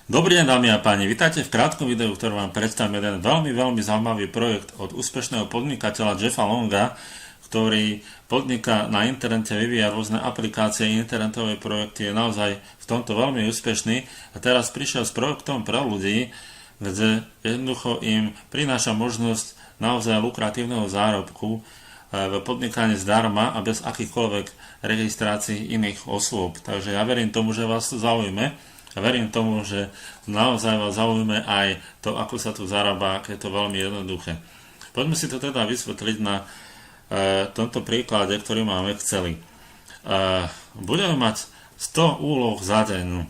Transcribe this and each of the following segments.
Dobrý deň, dámy a páni, vítajte v krátkom videu, v ktorom vám predstavím jeden veľmi zaujímavý projekt od úspešného podnikateľa Jeffa Longa, ktorý podniká na internete, vyvíja rôzne aplikácie, internetové projekty, je naozaj v tomto veľmi úspešný a teraz prišiel s projektom pre ľudí, kde jednoducho im prináša možnosť naozaj lukratívneho zárobku v podnikaní zdarma a bez akýchkoľvek registrácií iných osôb. Takže ja verím tomu, že vás to zaujme. A verím tomu, že naozaj vás zaujíma aj to, ako sa tu zarába, aké je to veľmi jednoduché. Poďme si to teda vysvetliť na tomto príklade, ktorý máme chceli. Budeme mať 100 úloh za deň.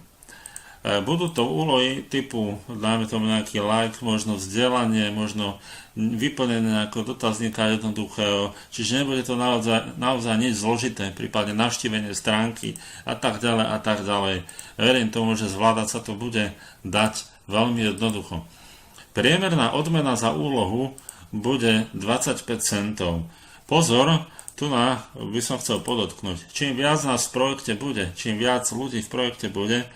Budú to úlohy typu, dáme tomu nejaký like, možno vzdelanie, možno vyplnenie nejakého dotazníka jednoduchého, čiže nebude to naozaj nič zložité, prípadne navštívenie stránky a tak ďalej. Verím tomu, že zvládať sa to bude dať veľmi jednoducho. Priemerná odmena za úlohu bude 25 centov. Pozor, tu by som chcel podotknúť, čím viac nás v projekte bude, čím viac ľudí v projekte bude,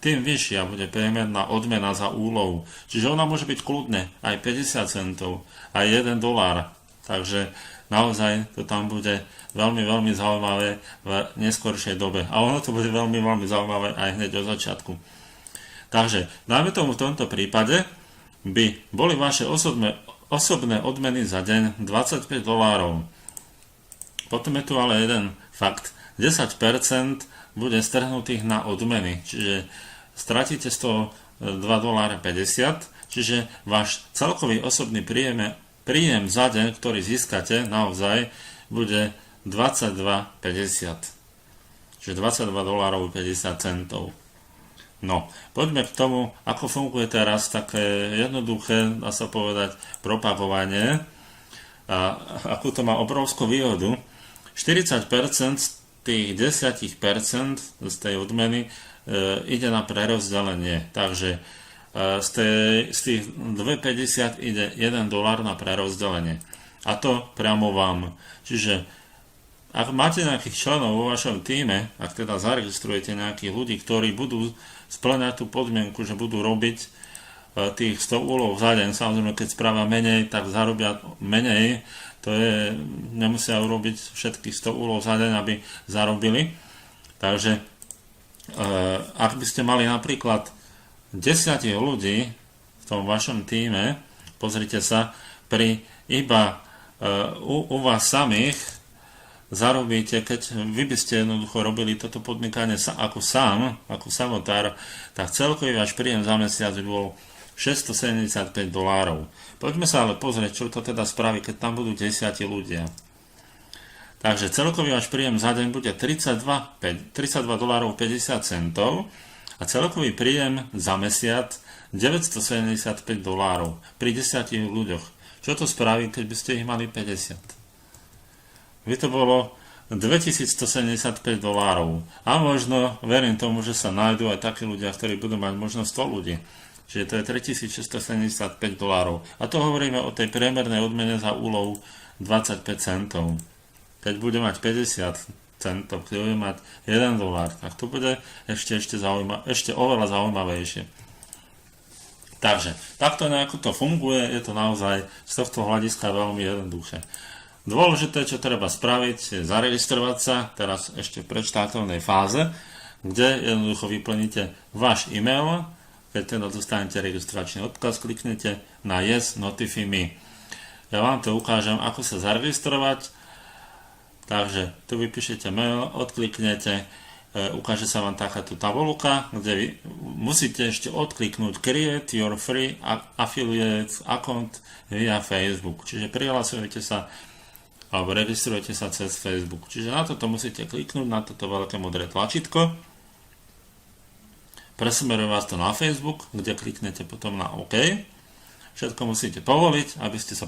tým vyššia bude priemerná odmena za úlohu. Čiže ona môže byť kľudne aj 50 centov, aj $1. Takže naozaj to tam bude veľmi zaujímavé v neskoršej dobe. A ono to bude veľmi zaujímavé aj hneď od začiatku. Takže, dajme tomu v tomto prípade, by boli vaše osobné odmeny za deň $25. Potom je tu ale jeden fakt. 10% bude strhnutých na odmeny, čiže stratíte z toho $2,50, čiže váš celkový osobný príjem za deň, ktorý získate, naozaj bude $22,50. Čiže $22,50. No, poďme k tomu, ako funguje teraz také jednoduché, dá sa povedať, propagovanie. A akú to má obrovskú výhodu. 40% z tých 10% z tej odmeny ide na prerozdelenie. Takže z tých 2,50 ide $1 na prerozdelenie. A to priamo vám. Čiže ak máte nejakých členov vo vašom týme, ak teda zaregistrujete nejakých ľudí, ktorí budú spĺňať tú podmienku, že budú robiť tých 100 úloh za deň, samozrejme keď spravia menej, tak zarobia menej, to je, nemusia urobiť všetkých 100 úloh za deň, aby zarobili. Takže ak by ste mali napríklad 10 ľudí v tom vašom týme, pozrite sa, pri iba u vás samých zarobíte, keď vy by ste jednoducho robili toto podnikanie ako samotár, tak celkový váš príjem za mesiac by bol $675. Poďme sa ale pozrieť, čo to teda spraví, keď tam budú 10 ľudia. Takže celkový váš príjem za deň bude $32,50 a celkový príjem za mesiac $975 pri 10 ľuďoch. Čo to spraví, keď by ste ich mali 50? By to bolo $2175 a možno, verím tomu, že sa nájdú aj takí ľudia, ktorí budú mať možno 100 ľudí. Čiže to je $3675. A to hovoríme o tej priemernej odmene za úlohu 25 centov. Keď bude mať 50 centov, keď bude mať $1, tak to bude ešte oveľa zaujímavejšie. Takže, takto nejako to funguje, je to naozaj z tohto hľadiska veľmi jednoduché. Dôležité, čo treba spraviť, je zaregistrovať sa, teraz ešte v predštartovnej fáze, kde jednoducho vyplníte váš e-mail, keď teda dostanete registračný odkaz, kliknete na Yes, Notify Me. Ja vám to ukážem, ako sa zaregistrovať. Takže tu vypíšete mail, odkliknete, ukáže sa vám takáto tabuľka, kde vy musíte ešte odkliknúť Create your free affiliate account via Facebook. Čiže prihlasujete sa alebo registrujete sa cez Facebook. Čiže na toto musíte kliknúť, na toto veľké modré tlačítko. Presmeruje vás to na Facebook, kde kliknete potom na OK. Všetko musíte povoliť, aby ste sa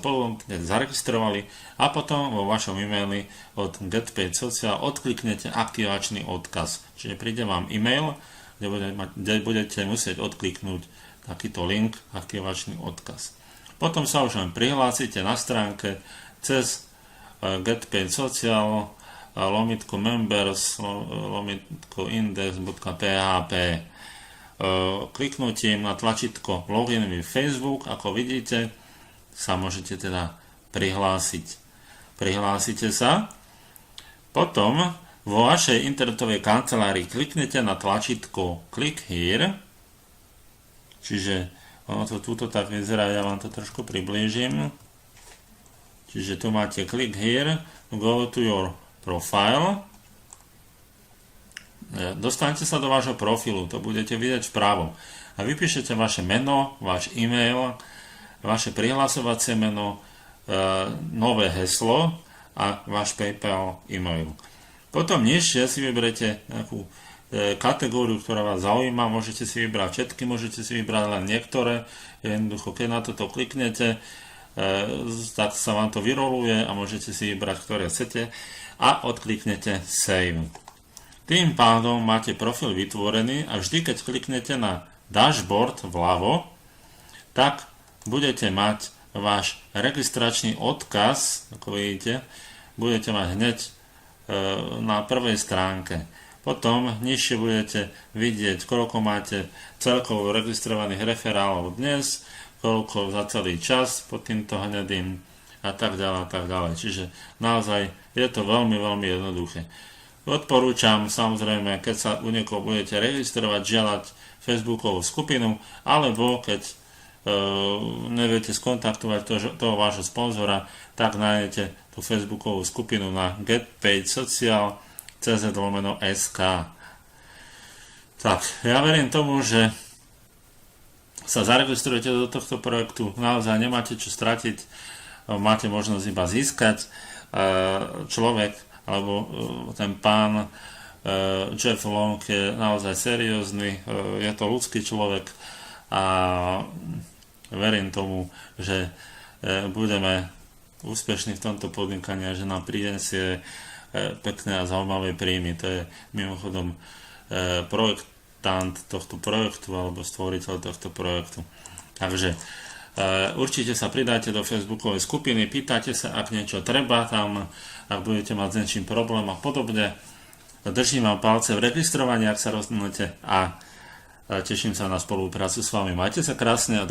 zaregistrovali a potom vo vašom e-maili od GetPaid Social odkliknete aktivačný odkaz. Čiže príde vám e-mail, kde budete musieť odkliknúť takýto link, aktivačný odkaz. Potom sa už len prihlásite na stránke cez GetPaid Social /members /index.php. kliknutím na tlačítko Login with Facebook, ako vidíte, sa môžete teda prihlásiť. Prihlásite sa, potom vo vašej internetovej kancelárii kliknete na tlačítko Click Here, čiže ono to túto tak vyzerá, ja vám to trošku priblížim. Čiže tu máte Click Here, go to your profile. Dostanete sa do vášho profilu, to budete vidieť vpravo. A vypíšete vaše meno, váš e-mail, vaše prihlasovacie meno, nové heslo a váš PayPal e-mail. Potom nižšie si vyberete nejakú kategóriu, ktorá vás zaujíma, môžete si vybrať všetky, môžete si vybrať len niektoré. Jednoducho, keď na toto kliknete, tak sa vám to vyroluje a môžete si vybrať, ktoré chcete a odkliknete Save. Tým pádom máte profil vytvorený a vždy, keď kliknete na dashboard vľavo, tak budete mať váš registračný odkaz, ako vidíte, budete mať hneď na prvej stránke. Potom nižšie budete vidieť, koľko máte celkovo registrovaných referálov dnes, koľko za celý čas pod týmto hnedým a tak ďalej a tak ďalej. Čiže naozaj je to veľmi, veľmi jednoduché. Odporúčam samozrejme, keď sa u niekoho budete registrovať, žiadať Facebookovú skupinu, alebo keď neviete skontaktovať toho vášho sponzora, tak nájdete tú Facebookovú skupinu na getpaidsocial.cz/sk. Tak, ja verím tomu, že sa zaregistrujete do tohto projektu, naozaj nemáte čo stratiť, máte možnosť iba získať. Človek alebo ten pán Jeff Long je naozaj seriózny, je to ľudský človek a verím tomu, že budeme úspešní v tomto podnikaní a že nám prinesie pekné a zaujímavé príjmy. To je mimochodom projektant tohto projektu alebo stvoriteľ tohto projektu. Takže určite sa pridajte do Facebookovej skupiny, pýtajte sa, ak niečo treba tam, ak budete mať s niečím problém a podobne. Držím vám palce v registrovaní, ak sa rozhodnete a teším sa na spoluprácu s vami. Majte sa krásne a do